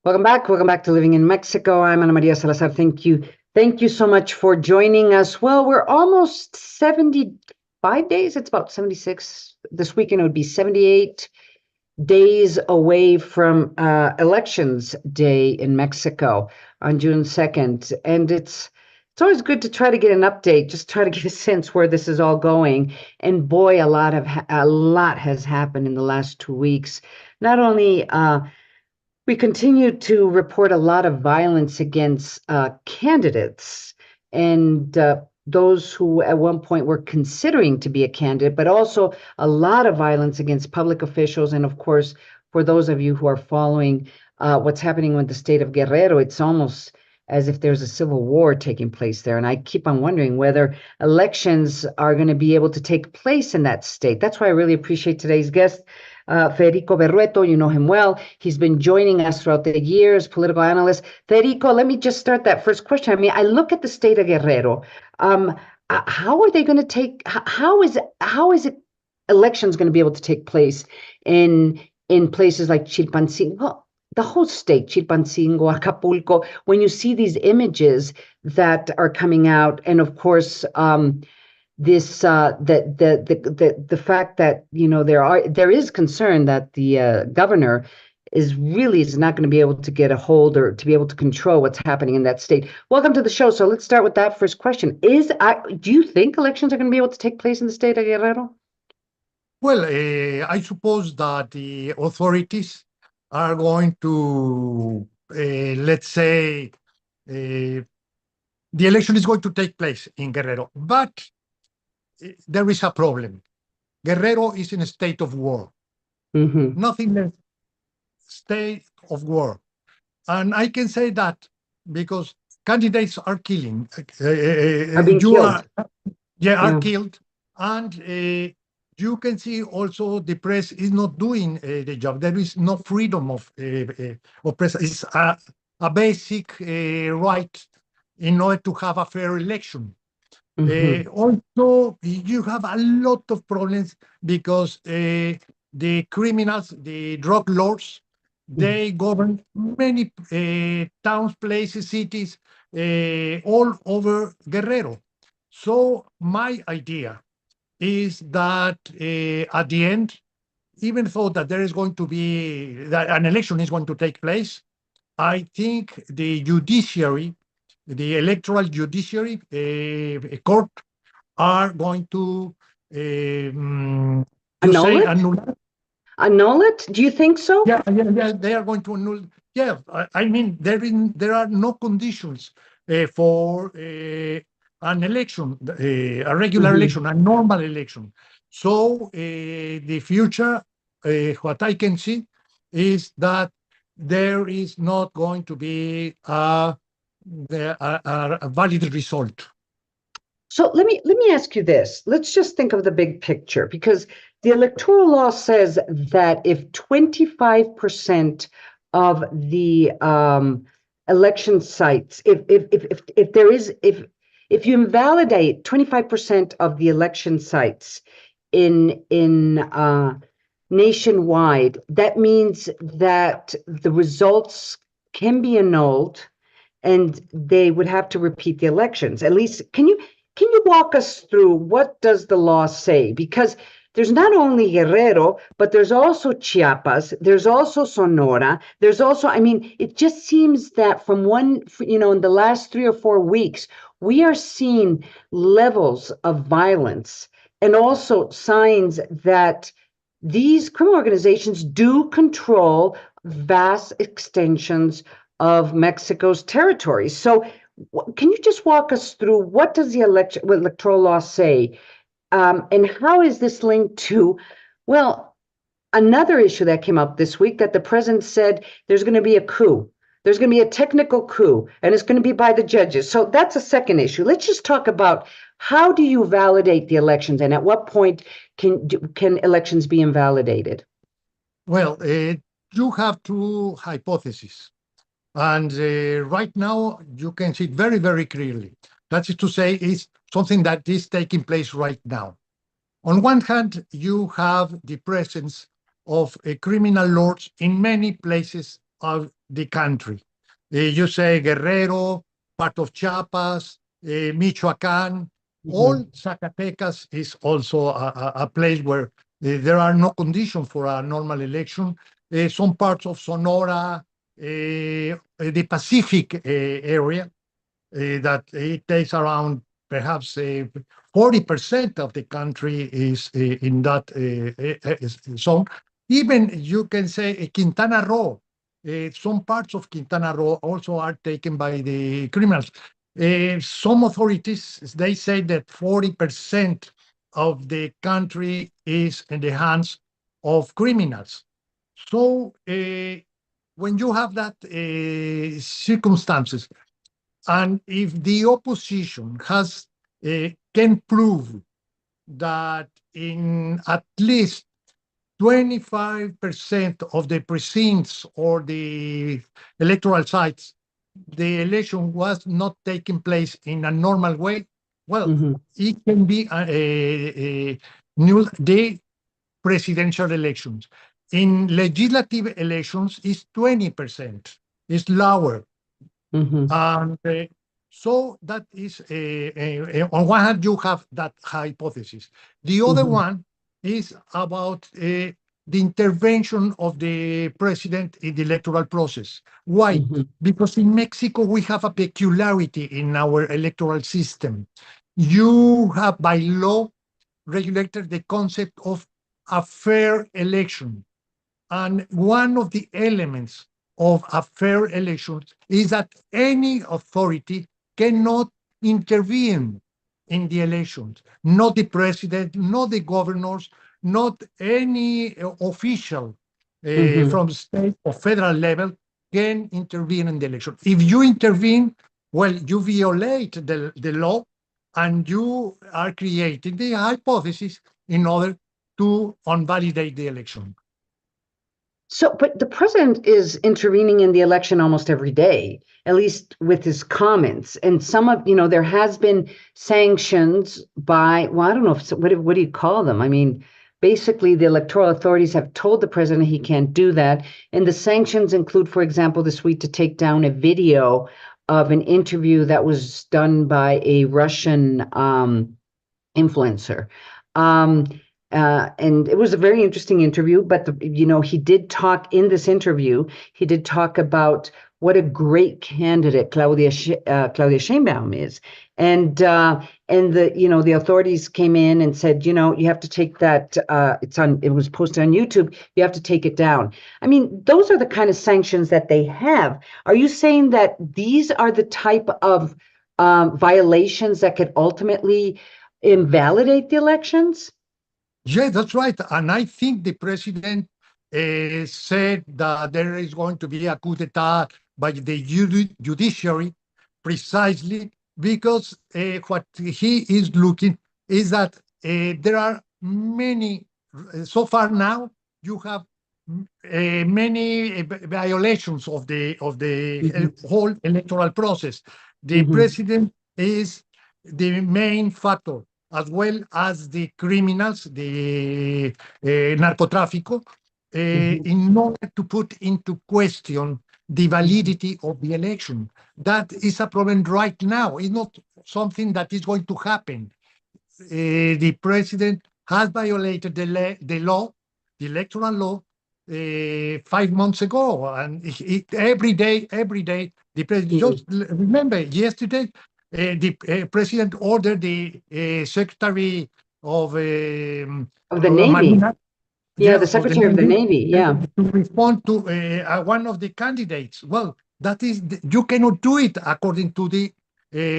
Welcome back. Welcome back to Living in Mexico. I'm Ana Maria Salazar. Thank you. Thank you so much for joining us. Well, we're almost 75 days. It's about 76. This weekend it would be 78 days away from Elections Day in Mexico on June 2nd. And it's always good to try to get an update, just try to get a sense where this is all going. And boy, a lot has happened in the last 2 weeks. Not only we continue to report a lot of violence against candidates and those who at one point were considering to be a candidate, but also a lot of violence against public officials. And of course, for those of you who are following what's happening with the state of Guerrero, it's almost as if there's a civil war taking place there. And I keep on wondering whether elections are going to be able to take place in that state. That's why I really appreciate today's guest, Federico Berrueto. You know him well. He's been joining us throughout the years, political analyst. Federico, let me just start that first question. I mean, I look at the state of Guerrero. How are they going to take? How is it elections going to be able to take place in places like Chilpancingo? Well, the whole state, Chilpancingo, Acapulco. When you see these images that are coming out, and of course, this the fact that there is concern that the governor is not going to be able to get a hold or to be able to control what's happening in that state. Welcome to the show. So let's start with that first question. Do you think elections are going to be able to take place in the state of Guerrero? Well, I suppose that the authorities are going to, let's say, the election is going to take place in Guerrero, but there is a problem. Guerrero is in a state of war. Mm-hmm. Nothing less, state of war. And I can say that because candidates are killing. Are being killed. Are killed. And you can see also the press is not doing the job. There is no freedom of press. It's a basic right in order to have a fair election. Mm-hmm. Also, you have a lot of problems because the criminals, the drug lords, they govern many towns, places, cities, all over Guerrero. So my idea is that at the end, even though that there is going to be, that an election is going to take place, I think the judiciary, the electoral judiciary court are going to annul it? Annul it? Do you think so? Yeah, they are going to annul. Yeah, I mean, there are no conditions for an election, a regular election, a normal election. So the future, what I can see is that there is not going to be a valid result. So let me ask you this. Let's just think of the big picture, because the electoral law says that if 25% of the election sites, if you invalidate 25% of the election sites in nationwide, that means that the results can be annulled and they would have to repeat the elections. At least, can you walk us through what does the law say? Because there's not only Guerrero, but there's also Chiapas, there's also Sonora, there's also, I mean, it just seems that from in the last 3 or 4 weeks, we are seeing levels of violence and also signs that these criminal organizations do control vast extensions of Mexico's territory. So can you just walk us through what does the electoral law say? And how is this linked to, well, another issue that came up this week, that the president said there's going to be a coup. There's going to be a technical coup, and it's going to be by the judges. So that's a second issue. Let's just talk about how do you validate the elections, and at what point can elections be invalidated? Well, you have two hypotheses. And right now, you can see it very, very clearly. That is to say, it's something that is taking place right now. On one hand, you have the presence of criminal lords in many places of the country. You say Guerrero, part of Chiapas, Michoacán, all Zacatecas is also a place where there are no conditions for a normal election. Some parts of Sonora, the Pacific area, that it takes around perhaps 40% of the country is in that zone. Even you can say Quintana Roo, some parts of Quintana Roo also are taken by the criminals. Some authorities, they say that 40% of the country is in the hands of criminals. So when you have that circumstances, and if the opposition has can prove that in at least 25% of the precincts or the electoral sites, the election was not taking place in a normal way, well, it can be a new the presidential elections. In legislative elections, it's 20%. It's lower. And so that is, on one hand, you have that hypothesis. The other one is about the intervention of the president in the electoral process. Why? Because in Mexico, we have a peculiarity in our electoral system. You have by law regulated the concept of a fair election. And one of the elements of a fair election is that any authority cannot intervene in the elections. Not the president, not the governors, not any official from state or federal level can intervene in the election. If you intervene, well, you violate the law and you are creating the hypothesis in order to invalidate the election. So, but the president is intervening in the election almost every day, at least with his comments. And some of, there has been sanctions by, well, I don't know, what do you call them? I mean, basically, the electoral authorities have told the president he can't do that. And the sanctions include, for example, this week to take down a video of an interview that was done by a Russian influencer. And it was a very interesting interview, but he did talk in this interview. He did talk about what a great candidate Claudia Sheinbaum is, and the authorities came in and said, you have to take that. It was posted on YouTube. You have to take it down. I mean, those are the kind of sanctions that they have. Are you saying that these are the type of violations that could ultimately invalidate the elections? Yeah, that's right. And I think the president said that there is going to be a coup d'etat by the judiciary precisely because what he is looking is that there are many, so far now, you have many violations of the whole electoral process. The president is the main factor, as well as the criminals, the narcotráfico, in order to put into question the validity of the election. That is a problem right now. It's not something that is going to happen. The president has violated the law, the electoral law, 5 months ago, and every day, the president. Just remember, yesterday, the president ordered the Secretary of the Navy. Marina, the Secretary of the Navy, to respond to one of the candidates. Well, that is, you cannot do it according to the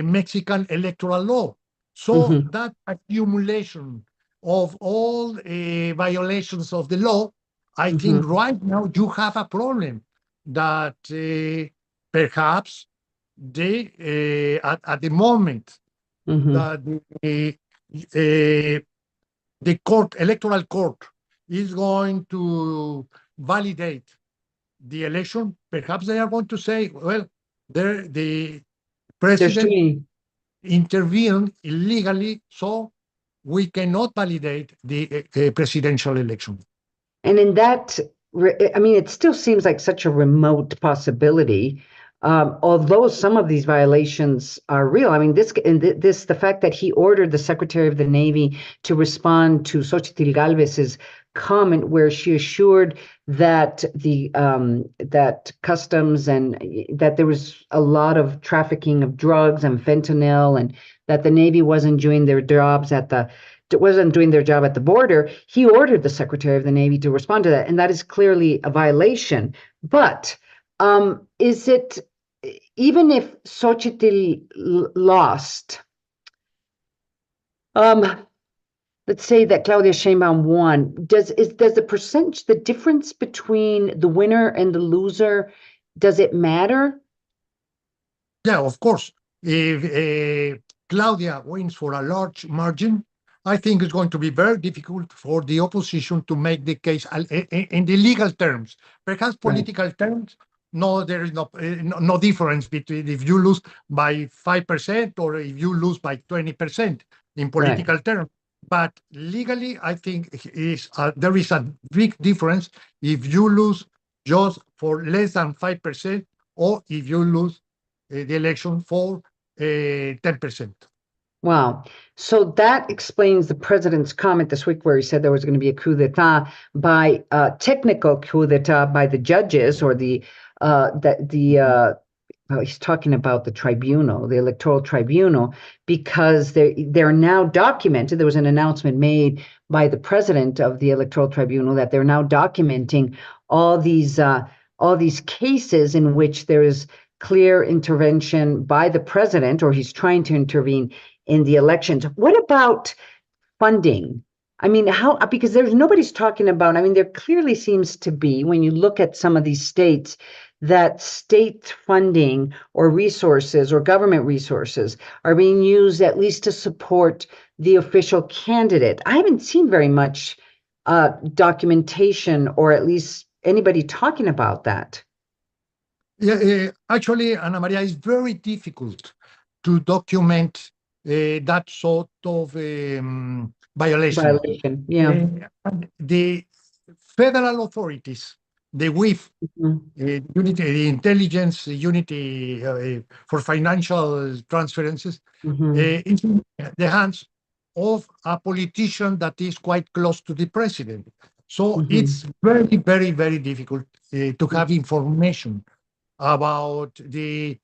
Mexican electoral law. So that accumulation of all violations of the law, I think right now you have a problem that perhaps they at the moment that the electoral court is going to validate the election, perhaps they are going to say, well, the president intervened illegally, so we cannot validate the presidential election. And in that I mean, it still seems like such a remote possibility. Although some of these violations are real. I mean, the fact that he ordered the Secretary of the Navy to respond to Xochitl Galvez's comment, where she assured that that customs and that there was a lot of trafficking of drugs and fentanyl, and that the Navy wasn't doing their jobs wasn't doing their job at the border. He ordered the Secretary of the Navy to respond to that, and that is clearly a violation. But is it, even if Xochitl lost, let's say that Claudia Sheinbaum won, does the difference between the winner and the loser, does it matter? Yeah, of course. If Claudia wins for a large margin, I think it's going to be very difficult for the opposition to make the case in the legal terms. Perhaps political terms, no, there is no difference between if you lose by 5% or if you lose by 20% in political terms. But legally, I think there is a big difference if you lose just for less than 5% or if you lose the election for 10%. Wow. So that explains the president's comment this week where he said there was going to be a coup d'etat by technical coup d'etat by the judges, or he's talking about the tribunal, the electoral tribunal, because they're now documented. There was an announcement made by the president of the electoral tribunal that they're now documenting all these cases in which there is clear intervention by the president, or he's trying to intervene in the elections. What about funding? I mean, because nobody's talking about, I mean, there clearly seems to be, when you look at some of these states, that state funding or resources or government resources are being used at least to support the official candidate. I haven't seen very much documentation, or at least anybody talking about that. Yeah, actually, Ana Maria, it's very difficult to document that sort of violation. Yeah. The federal authorities, the WIF, unity, the intelligence unity for financial transferences, is in the hands of a politician that is quite close to the president. So it's very, very, very difficult to have information about the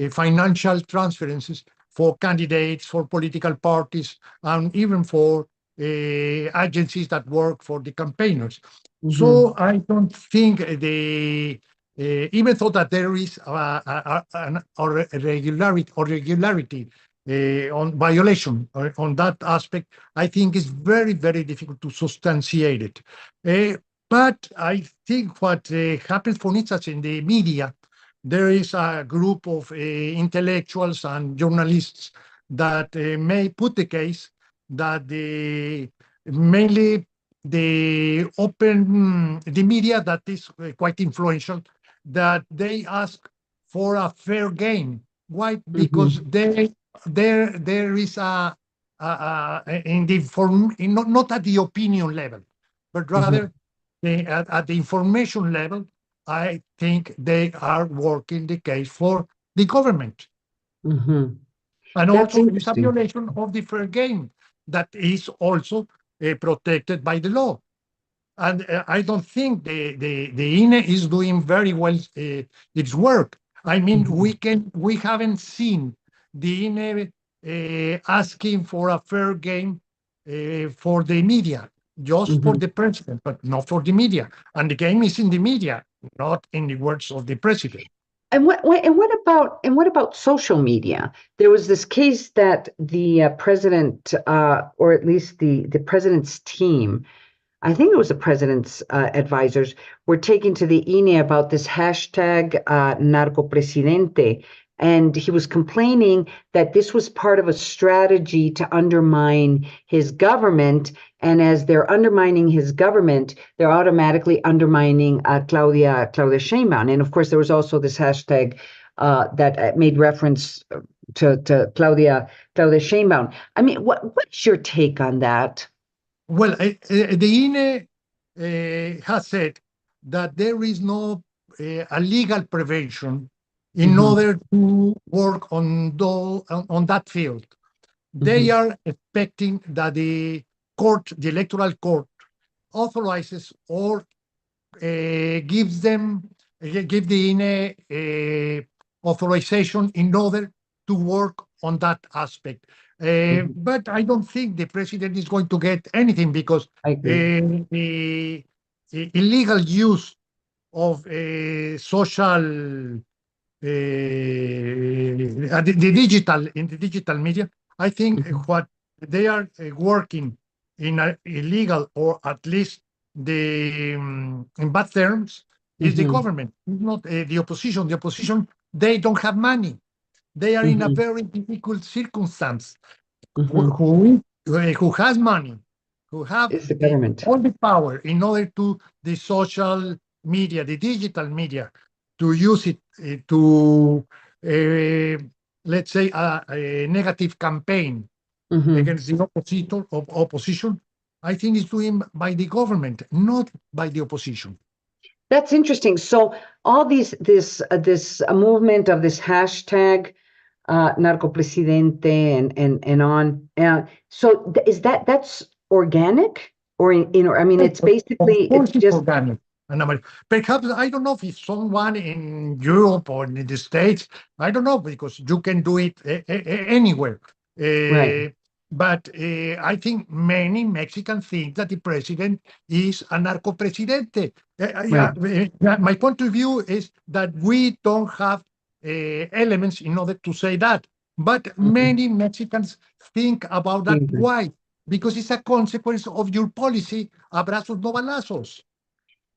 financial transferences for candidates, for political parties, and even for agencies that work for the campaigners. So I don't think even though that there is an irregularity on violation on that aspect, I think it's very, very difficult to substantiate it. But I think what happens, for instance, in the media, there is a group of intellectuals and journalists that may put the case that mainly the media that is quite influential, that they ask for a fair game. Why? Because there is not at the opinion level, but rather at the information level. I think they are working the case for the government. And also, it's a violation of the fair game that is also protected by the law. And I don't think the INE is doing very well its work. I mean, we haven't seen the INE asking for a fair game for the media, just for the president, but not for the media. And the game is in the media, not in the words of the president. And what about social media? There was this case that the president, or at least the president's team, I think it was the president's advisors, were taken to the INE about this hashtag narcopresidente. And he was complaining that this was part of a strategy to undermine his government. And as they're undermining his government, they're automatically undermining Claudia Sheinbaum. And of course, there was also this hashtag that made reference to Claudia Sheinbaum. I mean, what's your take on that? Well, the INE has said that there is no a legal prevention in order to work on that field. They are expecting that the electoral court, authorizes or give the INE authorization in order to work on that aspect. But I don't think the president is going to get anything because I agree. the illegal use of social the digital media. I think what they are working in illegal, or at least in bad terms, is the government, not the opposition. The opposition, they don't have money. They are in a very difficult circumstance. Who has money, who have It's the government. all the power in order to the social media, the digital media, to use it to, let's say, a negative campaign against the opposition. I think it's doing by the government, not by the opposition. That's interesting. So all this movement of this hashtag narcopresidente and on. So that's organic, or I mean, it's basically, Of course, it's it's just organic. Perhaps, I don't know if someone in Europe or in the States, I don't know, because you can do it anywhere. right. But I think many Mexicans think that the president is a narco presidente. My point of view is that we don't have elements in order to say that. But many Mexicans think about that. Why? Because it's a consequence of your policy, abrazos no balazos.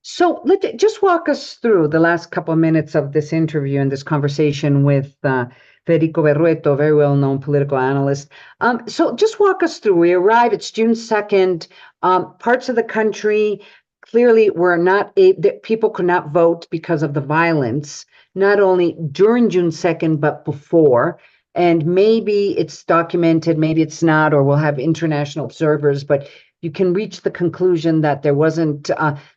So just walk us through the last couple of minutes of this interview and this conversation with Federico Berrueto, very well-known political analyst. So just walk us through. We arrive, it's June 2nd. Parts of the country clearly were not, people could not vote because of the violence, not only during June 2nd, but before. And maybe it's documented, maybe it's not, or we'll have international observers, but you can reach the conclusion that there wasn't,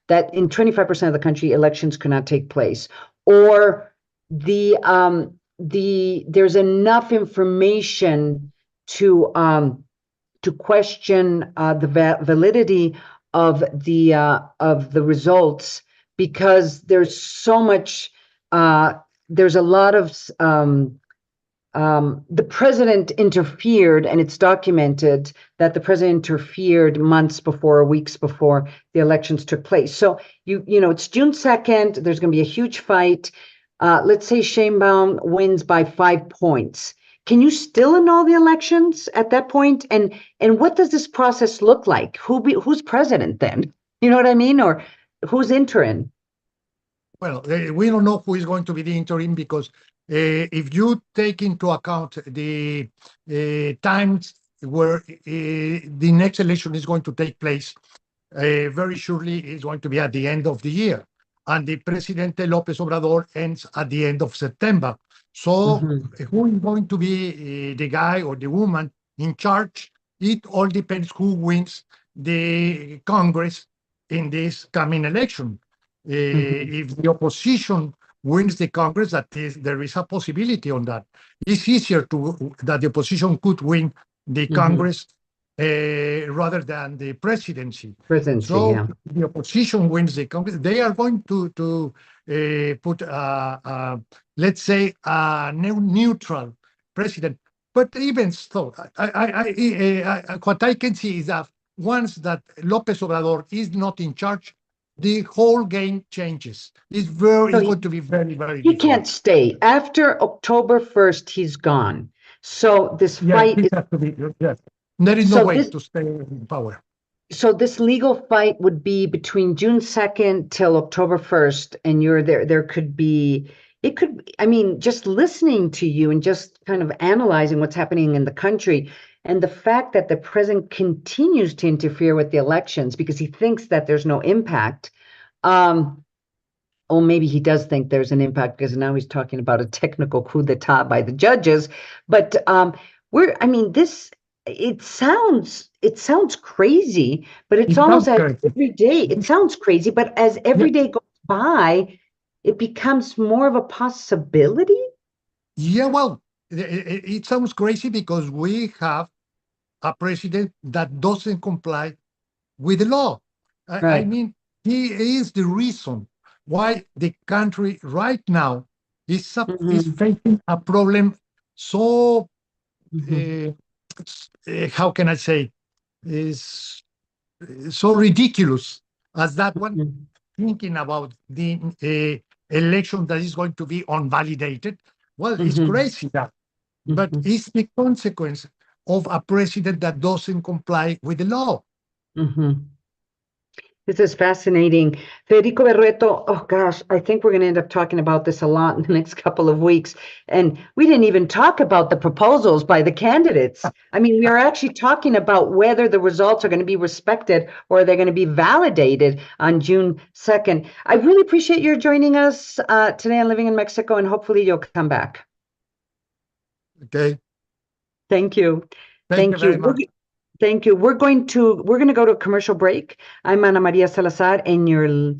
that in 25% of the country, elections could not take place, or there's enough information to question the validity of the results, because there's so much, there's a lot of the president interfered, and it's documented that the president interfered months before or weeks before the elections took place. So you know, it's June 2nd. There's going to be a huge fight. Let's say Sheinbaum wins by 5 points. Can you still annul the elections at that point? And what does this process look like? Who's president then? You know what I mean? Or who's interim? Well, we don't know who is going to be the interim, because if you take into account the times where the next election is going to take place, very surely it's going to be at the end of the year. And the Presidente Lopez Obrador ends at the end of September. So who is going to be the guy or the woman in charge? It all depends who wins the Congress in this coming election. If the opposition wins the Congress, there is a possibility on that. It's easier that the opposition could win the Congress rather than the presidency. So Yeah. the opposition wins the Congress, they are going to put, let's say, a neutral president. But even so, what I can see is that once that Lopez Obrador is not in charge, the whole game changes. It's going to be very, very He difficult. can't stay. After October 1st, he's gone. So this fight is... Yes. There is no way to stay in power. So this legal fight would be between June 2nd till October 1st, and there could be, I mean, just listening to you and just kind of analyzing what's happening in the country, and the fact that the president continues to interfere with the elections because he thinks that there's no impact. Or maybe he does think there's an impact, because now he's talking about a technical coup d'etat by the judges. But it sounds crazy, but it's almost as every day. It sounds crazy, but as every day goes by, it becomes more of a possibility. Yeah, well, it sounds crazy because we have a president that doesn't comply with the law. I Right. mean, he is the reason why the country right now is Hmm. facing a problem so, Hmm. how can I say, is so ridiculous as that one, Hmm. thinking about the election that is going to be unvalidated. Well, it's Hmm. crazy that, but Hmm. it's the consequence of a president that doesn't comply with the law. Hmm. This is fascinating. Federico Berrueto, oh gosh, I think we're going to end up talking about this a lot in the next couple of weeks. And we didn't even talk about the proposals by the candidates. I mean, we are actually talking about whether the results are going to be respected or they're going to be validated on June 2nd. I really appreciate your joining us today on Living in Mexico, and hopefully you'll come back. Okay. Thank you. Thank you Thank you. very much. Thank you. We're going to go to a commercial break. I'm Ana Maria Salazar, and you're